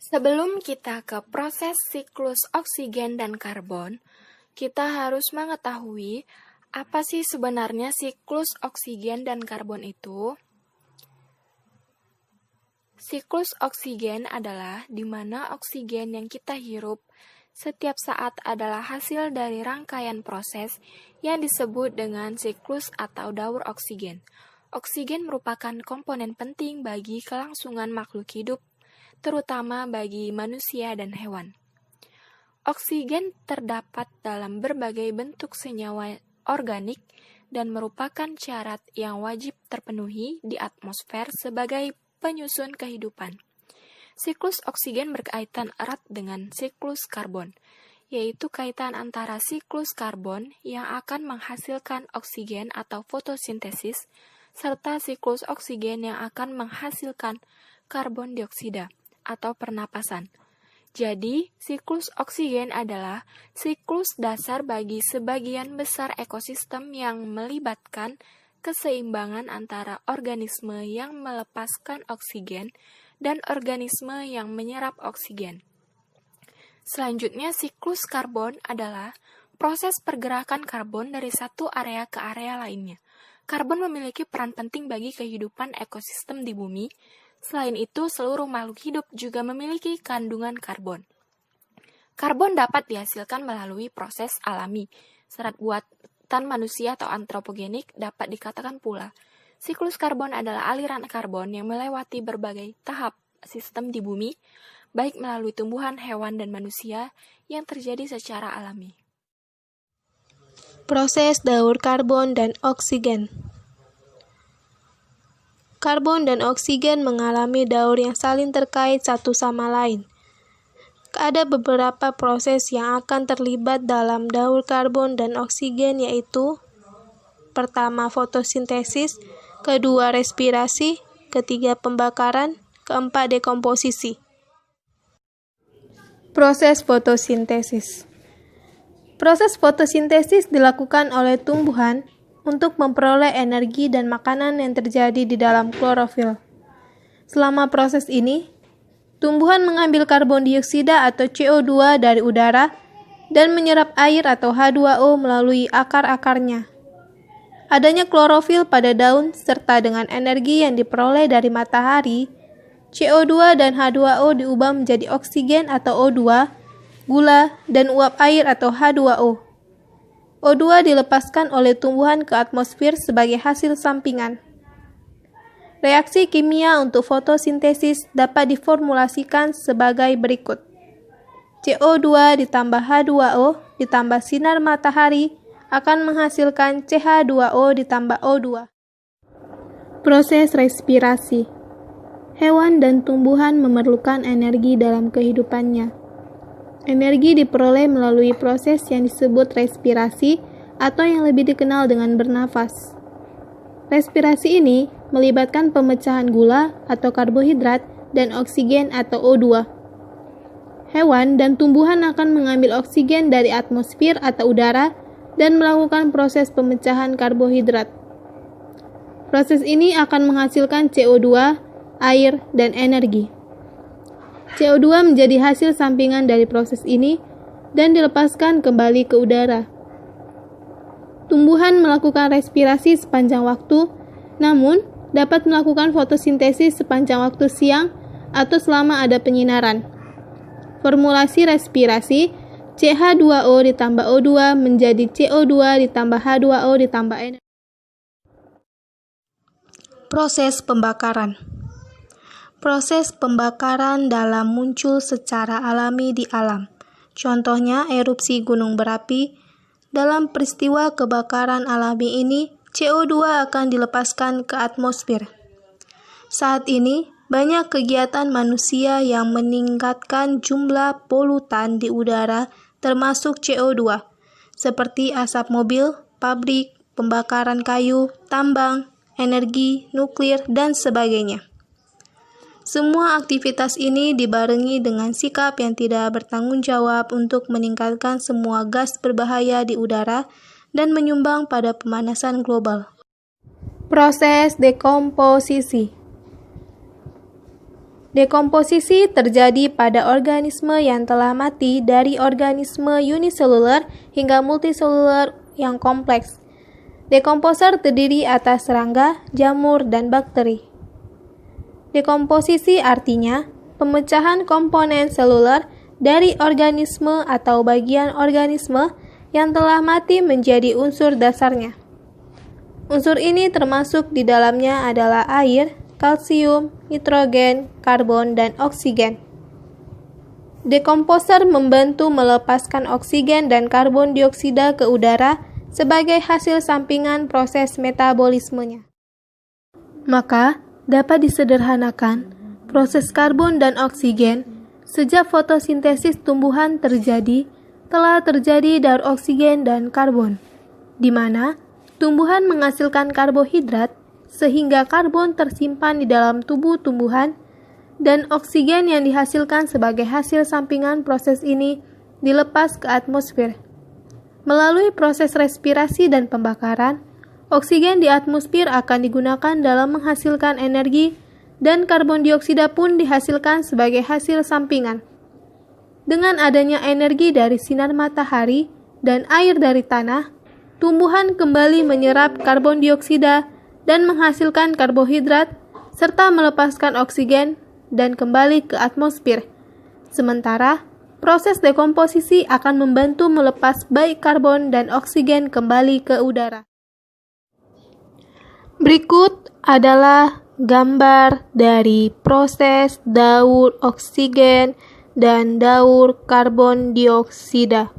Sebelum kita ke proses siklus oksigen dan karbon, kita harus mengetahui apa sih sebenarnya siklus oksigen dan karbon itu. Siklus oksigen adalah di mana oksigen yang kita hirup setiap saat adalah hasil dari rangkaian proses yang disebut dengan siklus atau daur oksigen. Oksigen merupakan komponen penting bagi kelangsungan makhluk hidup, terutama bagi manusia dan hewan. Oksigen terdapat dalam berbagai bentuk senyawa organik dan merupakan syarat yang wajib terpenuhi di atmosfer sebagai penyusun kehidupan. Siklus oksigen berkaitan erat dengan siklus karbon, yaitu kaitan antara siklus karbon yang akan menghasilkan oksigen atau fotosintesis, serta siklus oksigen yang akan menghasilkan karbon dioksida atau pernapasan. Jadi, siklus oksigen adalah siklus dasar bagi sebagian besar ekosistem yang melibatkan keseimbangan antara organisme yang melepaskan oksigen dan organisme yang menyerap oksigen. Selanjutnya, siklus karbon adalah proses pergerakan karbon dari satu area ke area lainnya. Karbon memiliki peran penting bagi kehidupan ekosistem di bumi. Selain itu, seluruh makhluk hidup juga memiliki kandungan karbon. Karbon dapat dihasilkan melalui proses alami. Serat buatan manusia atau antropogenik dapat dikatakan pula. Siklus karbon adalah aliran karbon yang melewati berbagai tahap sistem di bumi, baik melalui tumbuhan, hewan, dan manusia yang terjadi secara alami. Proses daur karbon dan oksigen. Karbon dan oksigen mengalami daur yang saling terkait satu sama lain. Ada beberapa proses yang akan terlibat dalam daur karbon dan oksigen, yaitu pertama fotosintesis, kedua respirasi, ketiga pembakaran, keempat dekomposisi. Proses fotosintesis. Proses fotosintesis dilakukan oleh tumbuhan untuk memperoleh energi dan makanan yang terjadi di dalam klorofil. Selama proses ini, tumbuhan mengambil karbon dioksida atau CO2 dari udara dan menyerap air atau H2O melalui akar-akarnya. Adanya klorofil pada daun serta dengan energi yang diperoleh dari matahari, CO2 dan H2O diubah menjadi oksigen atau O2, gula, dan uap air atau H2O. O2 dilepaskan oleh tumbuhan ke atmosfer sebagai hasil sampingan. Reaksi kimia untuk fotosintesis dapat diformulasikan sebagai berikut. CO2 ditambah H2O ditambah sinar matahari akan menghasilkan CH2O ditambah O2. Proses respirasi. Hewan dan tumbuhan memerlukan energi dalam kehidupannya. Energi diperoleh melalui proses yang disebut respirasi atau yang lebih dikenal dengan bernafas. Respirasi ini melibatkan pemecahan gula atau karbohidrat dan oksigen atau O2. Hewan dan tumbuhan akan mengambil oksigen dari atmosfer atau udara dan melakukan proses pemecahan karbohidrat. Proses ini akan menghasilkan CO2, air, dan energi. CO2 menjadi hasil sampingan dari proses ini dan dilepaskan kembali ke udara. Tumbuhan melakukan respirasi sepanjang waktu, namun dapat melakukan fotosintesis sepanjang waktu siang atau selama ada penyinaran. Formulasi respirasi CH2O ditambah O2 menjadi CO2 ditambah H2O ditambah energi. Proses pembakaran. Proses pembakaran dalam muncul secara alami di alam. Contohnya erupsi gunung berapi. Dalam peristiwa kebakaran alami ini, CO2 akan dilepaskan ke atmosfer. Saat ini, banyak kegiatan manusia yang meningkatkan jumlah polutan di udara termasuk CO2, seperti asap mobil, pabrik, pembakaran kayu, tambang, energi, nuklir, dan sebagainya. Semua aktivitas ini dibarengi dengan sikap yang tidak bertanggung jawab untuk meningkatkan semua gas berbahaya di udara dan menyumbang pada pemanasan global. Proses dekomposisi. Dekomposisi terjadi pada organisme yang telah mati, dari organisme uniseluler hingga multiseluler yang kompleks. Dekomposer terdiri atas serangga, jamur, dan bakteri. Dekomposisi artinya pemecahan komponen seluler dari organisme atau bagian organisme yang telah mati menjadi unsur dasarnya. Unsur ini termasuk di dalamnya adalah air, kalsium, nitrogen, karbon, dan oksigen. Dekomposer membantu melepaskan oksigen dan karbon dioksida ke udara sebagai hasil sampingan proses metabolismenya. Maka, dapat disederhanakan, proses karbon dan oksigen sejak fotosintesis tumbuhan terjadi, telah terjadi dari oksigen dan karbon, di mana tumbuhan menghasilkan karbohidrat sehingga karbon tersimpan di dalam tubuh tumbuhan, dan oksigen yang dihasilkan sebagai hasil sampingan proses ini dilepas ke atmosfer. Melalui proses respirasi dan pembakaran, oksigen di atmosfer akan digunakan dalam menghasilkan energi, dan karbon dioksida pun dihasilkan sebagai hasil sampingan. Dengan adanya energi dari sinar matahari dan air dari tanah, tumbuhan kembali menyerap karbon dioksida dan menghasilkan karbohidrat, serta melepaskan oksigen dan kembali ke atmosfer. Sementara, proses dekomposisi akan membantu melepas baik karbon dan oksigen kembali ke udara. Berikut adalah gambar dari proses daur oksigen dan daur karbon dioksida.